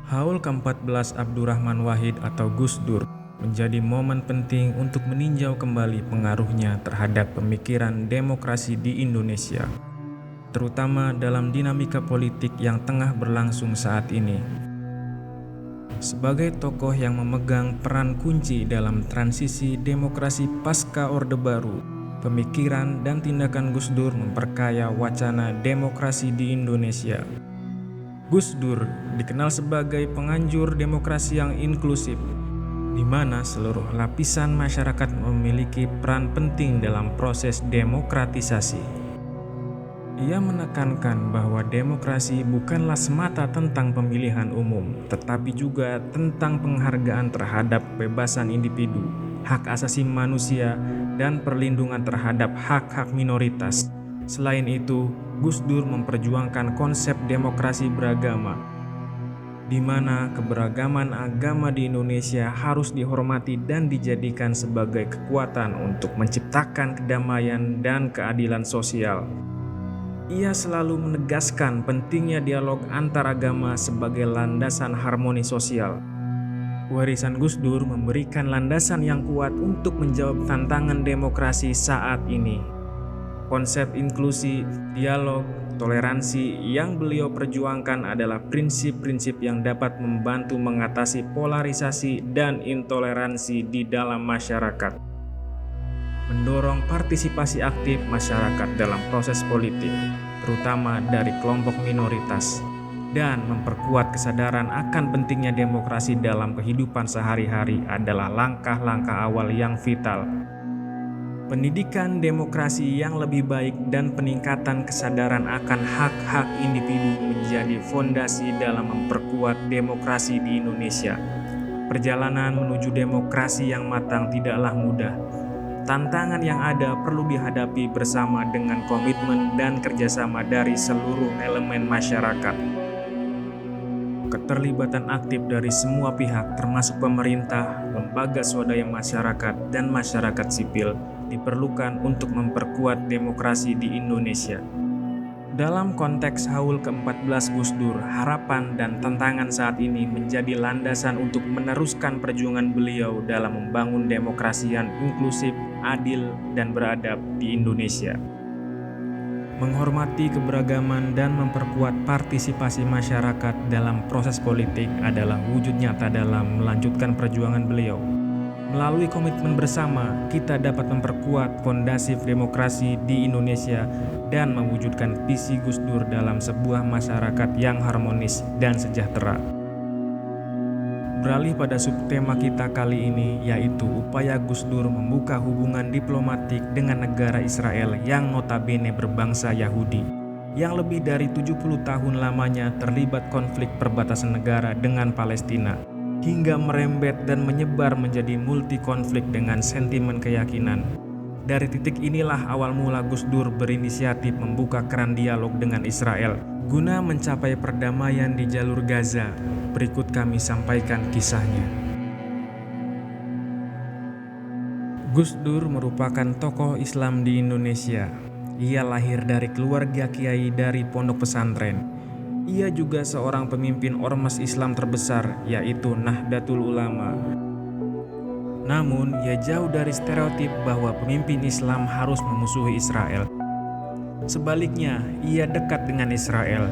Haul ke-14 Abdurrahman Wahid atau Gus Dur menjadi momen penting untuk meninjau kembali pengaruhnya terhadap pemikiran demokrasi di Indonesia, terutama dalam dinamika politik yang tengah berlangsung saat ini. Sebagai tokoh yang memegang peran kunci dalam transisi demokrasi pasca Orde Baru, pemikiran dan tindakan Gus Dur memperkaya wacana demokrasi di Indonesia. Gus Dur dikenal sebagai penganjur demokrasi yang inklusif, di mana seluruh lapisan masyarakat memiliki peran penting dalam proses demokratisasi. Ia menekankan bahwa demokrasi bukanlah semata tentang pemilihan umum, tetapi juga tentang penghargaan terhadap kebebasan individu, hak asasi manusia, dan perlindungan terhadap hak-hak minoritas. Selain itu, Gus Dur memperjuangkan konsep demokrasi beragama, di mana keberagaman agama di Indonesia harus dihormati dan dijadikan sebagai kekuatan untuk menciptakan kedamaian dan keadilan sosial. Ia selalu menegaskan pentingnya dialog antar agama sebagai landasan harmoni sosial. Warisan Gus Dur memberikan landasan yang kuat untuk menjawab tantangan demokrasi saat ini. Konsep inklusi, dialog, toleransi yang beliau perjuangkan adalah prinsip-prinsip yang dapat membantu mengatasi polarisasi dan intoleransi di dalam masyarakat. Mendorong partisipasi aktif masyarakat dalam proses politik, terutama dari kelompok minoritas, dan memperkuat kesadaran akan pentingnya demokrasi dalam kehidupan sehari-hari adalah langkah-langkah awal yang vital. Pendidikan demokrasi yang lebih baik dan peningkatan kesadaran akan hak-hak individu menjadi fondasi dalam memperkuat demokrasi di Indonesia. Perjalanan menuju demokrasi yang matang tidaklah mudah. Tantangan yang ada perlu dihadapi bersama dengan komitmen dan kerjasama dari seluruh elemen masyarakat. Keterlibatan aktif dari semua pihak termasuk pemerintah, lembaga swadaya masyarakat, dan masyarakat sipil diperlukan untuk memperkuat demokrasi di Indonesia. Dalam konteks Haul ke-14 Gus Dur, harapan dan tantangan saat ini menjadi landasan untuk meneruskan perjuangan beliau dalam membangun demokrasi yang inklusif, adil, dan beradab di Indonesia. Menghormati keberagaman dan memperkuat partisipasi masyarakat dalam proses politik adalah wujud nyata dalam melanjutkan perjuangan beliau. Melalui komitmen bersama, kita dapat memperkuat fondasi demokrasi di Indonesia dan mewujudkan visi Gus Dur dalam sebuah masyarakat yang harmonis dan sejahtera. Beralih pada subtema kita kali ini, yaitu upaya Gus Dur membuka hubungan diplomatik dengan negara Israel yang notabene berbangsa Yahudi, yang lebih dari 70 tahun lamanya terlibat konflik perbatasan negara dengan Palestina, hingga merembet dan menyebar menjadi multi konflik dengan sentimen keyakinan. Dari titik inilah awal mula Gus Dur berinisiatif membuka keran dialog dengan Israel guna mencapai perdamaian di jalur Gaza. Berikut kami sampaikan kisahnya. Gus Dur merupakan tokoh Islam di Indonesia. Ia lahir dari keluarga kiai dari pondok pesantren. Ia juga seorang pemimpin ormas Islam terbesar, yaitu Nahdlatul Ulama. Namun, ia jauh dari stereotip bahwa pemimpin Islam harus memusuhi Israel. Sebaliknya, ia dekat dengan Israel.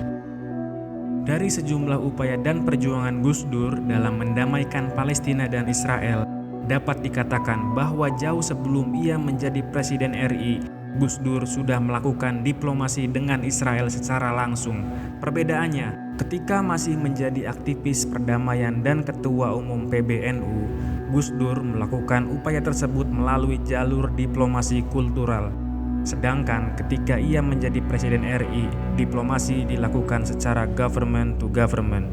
Dari sejumlah upaya dan perjuangan Gus Dur dalam mendamaikan Palestina dan Israel, dapat dikatakan bahwa jauh sebelum ia menjadi Presiden RI, Gus Dur sudah melakukan diplomasi dengan Israel secara langsung. Perbedaannya, ketika masih menjadi aktivis perdamaian dan Ketua Umum PBNU, Gus Dur melakukan upaya tersebut melalui jalur diplomasi kultural. Sedangkan ketika ia menjadi Presiden RI, diplomasi dilakukan secara government to government.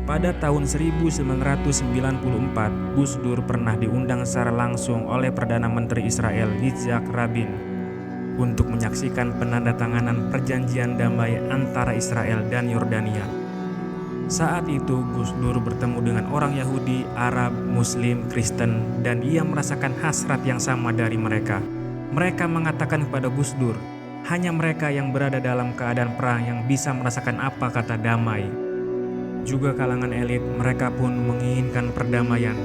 Pada tahun 1994, Gus Dur pernah diundang secara langsung oleh Perdana Menteri Israel Yitzhak Rabin untuk menyaksikan penandatanganan perjanjian damai antara Israel dan Yordania. Saat itu Gus Dur bertemu dengan orang Yahudi, Arab, Muslim, Kristen, dan ia merasakan hasrat yang sama dari mereka. Mereka mengatakan kepada Gus Dur, hanya mereka yang berada dalam keadaan perang yang bisa merasakan apa kata damai. Juga kalangan elit, mereka pun menginginkan perdamaian.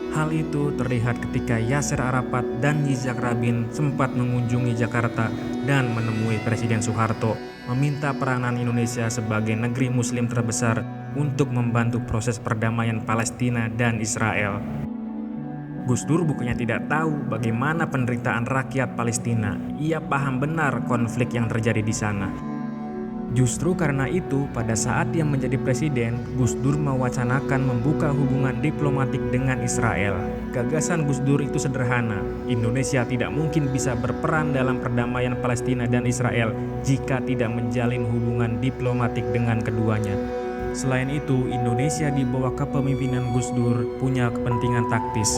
Hal itu terlihat ketika Yasser Arafat dan Yitzhak Rabin sempat mengunjungi Jakarta dan menemui Presiden Soeharto, meminta peranan Indonesia sebagai negeri Muslim terbesar untuk membantu proses perdamaian Palestina dan Israel. Gus Dur bukannya tidak tahu bagaimana penderitaan rakyat Palestina. Ia paham benar konflik yang terjadi di sana. Justru karena itu, pada saat dia menjadi presiden, Gus Dur mewacanakan membuka hubungan diplomatik dengan Israel. Gagasan Gus Dur itu sederhana. Indonesia tidak mungkin bisa berperan dalam perdamaian Palestina dan Israel jika tidak menjalin hubungan diplomatik dengan keduanya. Selain itu, Indonesia di bawah kepemimpinan Gus Dur punya kepentingan taktis.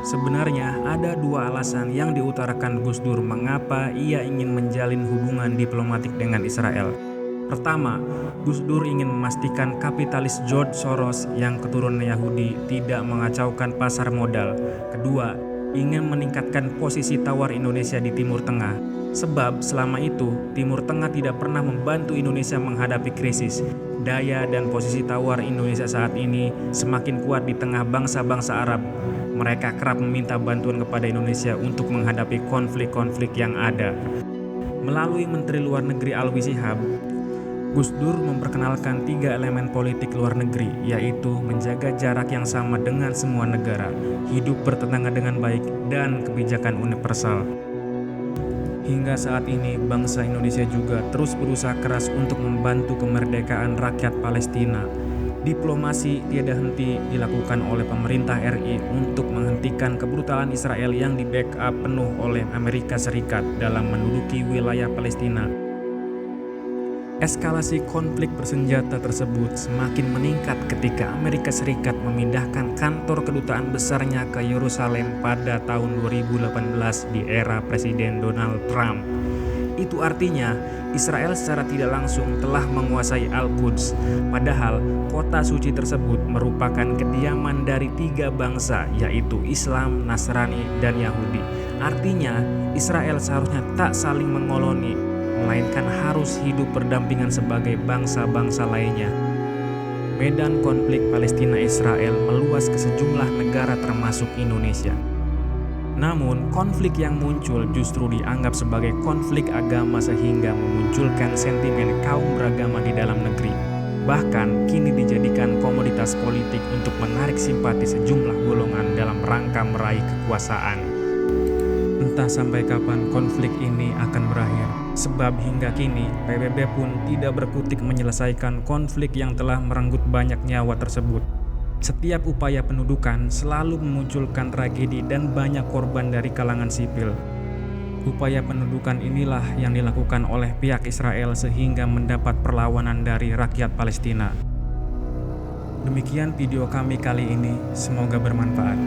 Sebenarnya ada dua alasan yang diutarakan Gus Dur mengapa ia ingin menjalin hubungan diplomatik dengan Israel. Pertama, Gus Dur ingin memastikan kapitalis George Soros yang keturunan Yahudi tidak mengacaukan pasar modal. Kedua, ingin meningkatkan posisi tawar Indonesia di Timur Tengah. Sebab selama itu, Timur Tengah tidak pernah membantu Indonesia menghadapi krisis. Daya dan posisi tawar Indonesia saat ini semakin kuat di tengah bangsa-bangsa Arab. Mereka kerap meminta bantuan kepada Indonesia untuk menghadapi konflik-konflik yang ada. Melalui Menteri Luar Negeri Alwi Shihab, Gus Dur memperkenalkan 3 elemen politik luar negeri, yaitu menjaga jarak yang sama dengan semua negara, hidup bertetangga dengan baik, dan kebijakan universal. Hingga saat ini, bangsa Indonesia juga terus berusaha keras untuk membantu kemerdekaan rakyat Palestina. Diplomasi tiada henti dilakukan oleh pemerintah RI untuk menghentikan kebrutalan Israel yang di-backup penuh oleh Amerika Serikat dalam menduduki wilayah Palestina. Eskalasi konflik bersenjata tersebut semakin meningkat ketika Amerika Serikat memindahkan kantor kedutaan besarnya ke Yerusalem pada tahun 2018 di era Presiden Donald Trump. Itu artinya Israel secara tidak langsung telah menguasai Al-Quds, padahal kota suci tersebut merupakan kediaman dari 3 bangsa, yaitu Islam, Nasrani, dan Yahudi. Artinya, Israel seharusnya tak saling mengoloni, melainkan harus hidup berdampingan sebagai bangsa-bangsa lainnya. Medan konflik Palestina-Israel meluas ke sejumlah negara termasuk Indonesia. Namun, konflik yang muncul justru dianggap sebagai konflik agama sehingga memunculkan sentimen kaum beragama di dalam negeri. Bahkan, kini dijadikan komoditas politik untuk menarik simpati sejumlah golongan dalam rangka meraih kekuasaan. Entah sampai kapan konflik ini akan berakhir, sebab hingga kini PBB pun tidak berkutik menyelesaikan konflik yang telah merenggut banyak nyawa tersebut. Setiap upaya pendudukan selalu memunculkan tragedi dan banyak korban dari kalangan sipil. Upaya pendudukan inilah yang dilakukan oleh pihak Israel sehingga mendapat perlawanan dari rakyat Palestina. Demikian video kami kali ini, semoga bermanfaat.